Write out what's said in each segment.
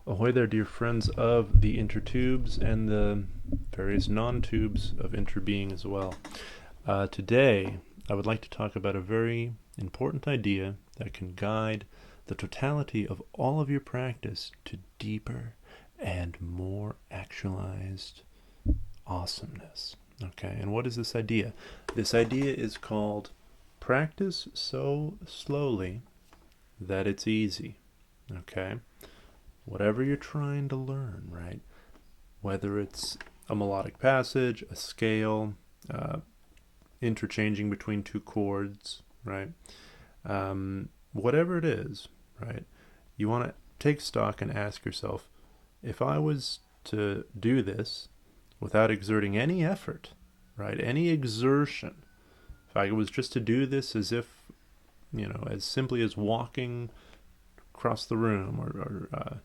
Ahoy there, dear friends of the intertubes and the various non-tubes of interbeing as well. Today, I would like to talk about a very important idea that can guide the totality of all of your practice to deeper and more actualized awesomeness. Okay, and what is this idea? This idea is called practice so slowly that it's easy. Okay? Whatever you're trying to learn, right? Whether it's a melodic passage, a scale, interchanging between two chords, right? Whatever it is, right? You want to take stock and ask yourself, if I was to do this without exerting any effort, right? Any exertion, if I was just to do this as if, as simply as walking across the room or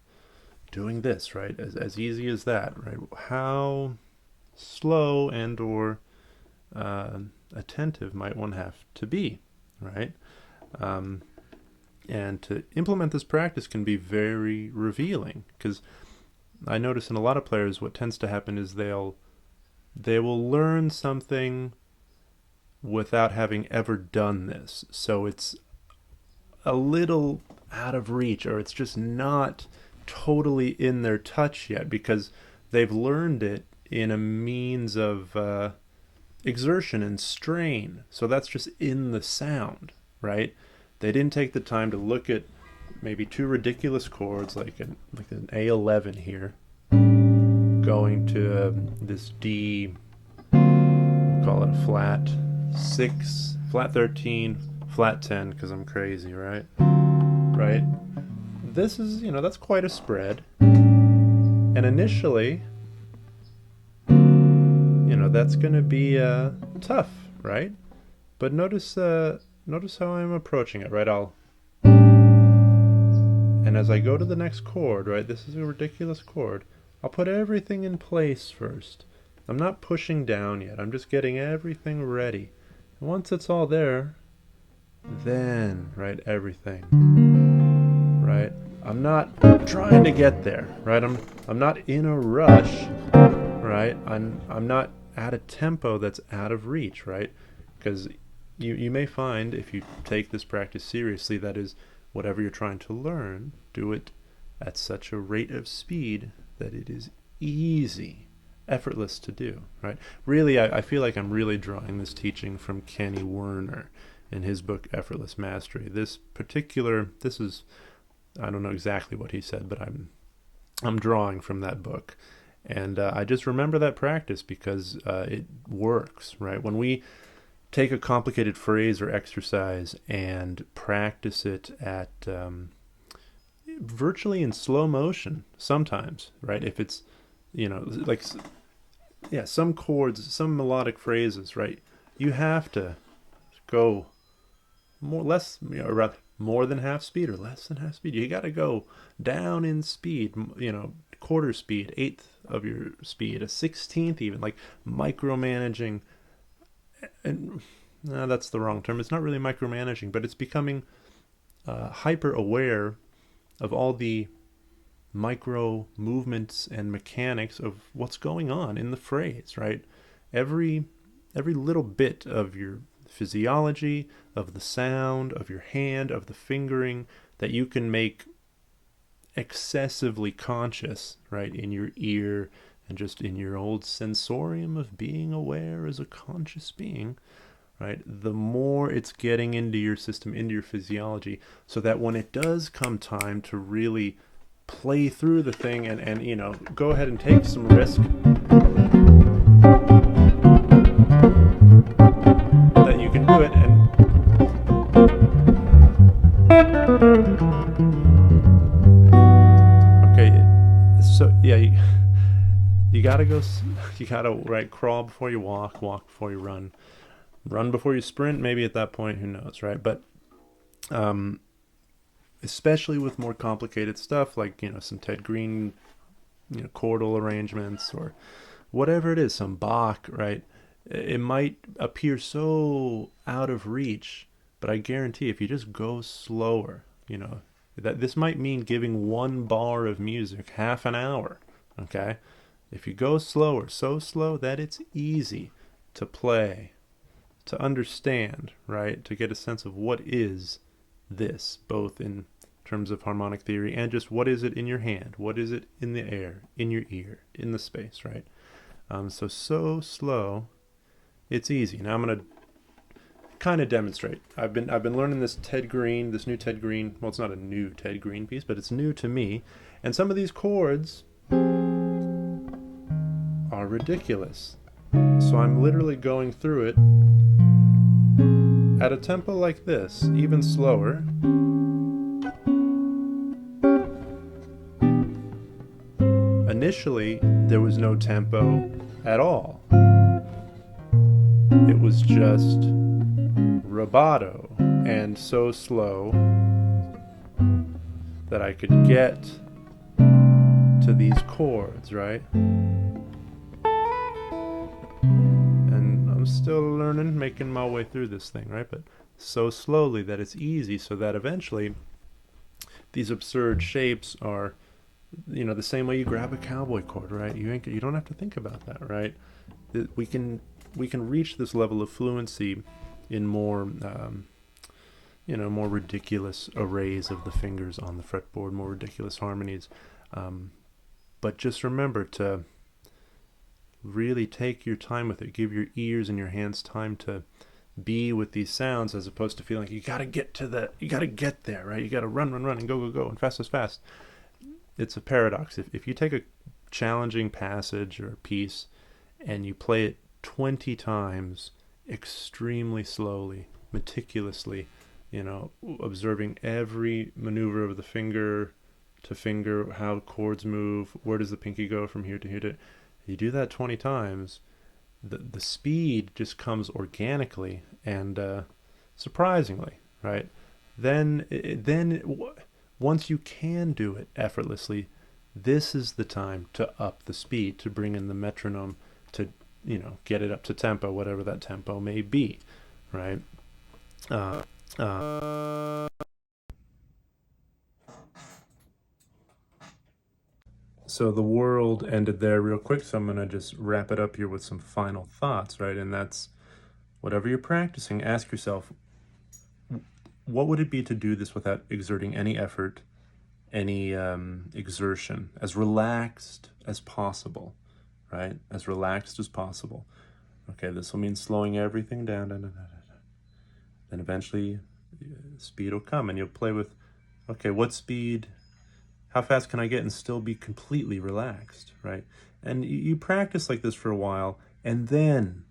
doing this, right? As easy as that, right? How slow and or attentive might one have to be, right? And to implement this practice can be very revealing, because I notice in a lot of players what tends to happen is they will learn something without having ever done this. So it's a little out of reach, or it's just not totally in their touch yet, because they've learned it in a means of exertion and strain. So that's just in the sound, right? They didn't take the time to look at maybe two ridiculous chords like an A11 here, going to this D, we'll call it a flat 6, flat 13, flat 10, because I'm crazy, right? Right? This is, that's quite a spread. And initially, that's going to be tough, right? But notice how I'm approaching it, right? And as I go to the next chord, right? This is a ridiculous chord. I'll put everything in place first. I'm not pushing down yet. I'm just getting everything ready. And once it's all there, then, right, everything, right? I'm not trying to get there, right? I'm not in a rush, right? I'm not at a tempo that's out of reach, right? Because you may find, if you take this practice seriously, that is, whatever you're trying to learn, do it at such a rate of speed that it is easy, effortless to do, right? Really, I feel like I'm really drawing this teaching from Kenny Werner in his book Effortless Mastery. This is, I don't know exactly what he said, but I'm drawing from that book. And I just remember that practice because it works, right? When we take a complicated phrase or exercise and practice it at virtually in slow motion sometimes, right? If it's, some chords, some melodic phrases, right? You have to go more than half speed or less than half speed. You got to go down in speed, quarter speed, eighth of your speed, a 16th even, like micromanaging. And that's the wrong term. It's not really micromanaging, but it's becoming hyper aware of all the micro movements and mechanics of what's going on in the phrase, right? Every little bit of your physiology, of the sound, of your hand, of the fingering, that you can make excessively conscious, right, in your ear and just in your old sensorium of being aware as a conscious being, right? The more it's getting into your system, into your physiology, so that when it does come time to really play through the thing and go ahead and take some risk, that you can do it. And so yeah, you gotta go. You gotta crawl before you walk before you run before you sprint. Maybe at that point, who knows, right? But especially with more complicated stuff like some Ted Greene, chordal arrangements or whatever it is, some Bach, right? It might appear so out of reach, but I guarantee if you just go slower, That this might mean giving one bar of music half an hour, okay? If you go slower, so slow that it's easy to play, to understand, right? To get a sense of what is this, both in terms of harmonic theory and just what is it in your hand, what is it in the air, in your ear, in the space, right? So slow, it's easy. Now I'm gonna kind of demonstrate. I've been learning this new Ted Greene. Well, it's not a new Ted Greene piece, but it's new to me. And some of these chords are ridiculous. So I'm literally going through it at a tempo like this, even slower. Initially, there was no tempo at all. It was just rubato and so slow that I could get to these chords, right? And I'm still learning, making my way through this thing, right? But so slowly that it's easy, so that eventually these absurd shapes are, you know, the same way you grab a cowboy chord, right? You don't have to think about that, right? We can reach this level of fluency in more, more ridiculous arrays of the fingers on the fretboard, more ridiculous harmonies. But just remember to really take your time with it. Give your ears and your hands time to be with these sounds, as opposed to feeling like you gotta get there, right? You gotta run, and go, and fast as fast. It's a paradox. If you take a challenging passage or a piece and you play it 20 times extremely slowly, meticulously, observing every maneuver of the finger to finger, how chords move, where does the pinky go from here to here you do that 20 times, the speed just comes organically and surprisingly, right? Then once you can do it effortlessly, this is the time to up the speed, to bring in the metronome, to get it up to tempo, whatever that tempo may be, right? So the world ended there real quick, so I'm going to just wrap it up here with some final thoughts, right? And that's, whatever you're practicing, ask yourself, what would it be to do this without exerting any effort, any exertion, as relaxed as possible, right? As relaxed as possible. Okay, this will mean slowing everything down, then eventually speed will come, and you'll play with, okay, what speed, how fast can I get and still be completely relaxed, right? And you practice like this for a while, and then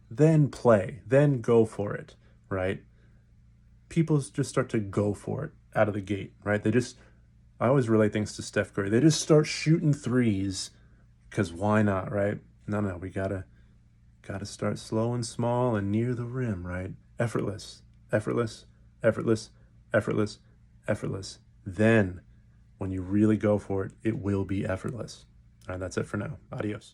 play, then go for it, right? People just start to go for it out of the gate, right? I always relate things to Steph Curry. They just start shooting threes, because why not, right? No, we gotta start slow and small and near the rim, right? Effortless. Then, when you really go for it, it will be effortless. All right, that's it for now. Adios.